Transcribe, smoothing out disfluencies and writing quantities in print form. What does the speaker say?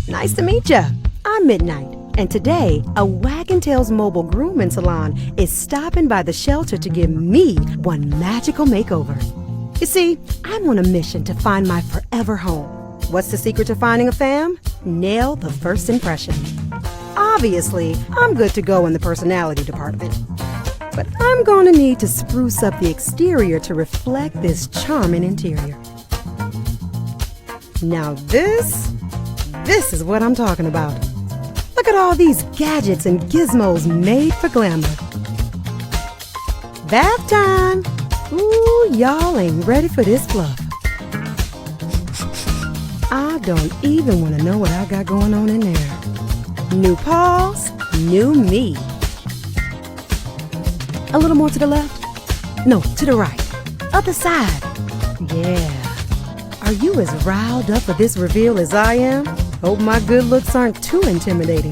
Nice to meet ya. I'm Midnight, and today a Wagon Tails mobile grooming salon is stopping by the shelter to give me one magical makeover. You see, I'm on a mission to find my forever home. What's the secret to finding a fam? Nail the first impression. Obviously, I'm good to go in the personality department. But I'm gonna need to spruce up the exterior to reflect this charming interior. Now this is what I'm talking about. Look at all these gadgets and gizmos made for glamour. Bath time! Ooh, y'all ain't ready for this fluff. I don't even want to know what I got going on in there. New paws, new me. A little more to the left? No, to the right. Other side. Yeah. Are you as riled up for this reveal as I am? Hope my good looks aren't too intimidating.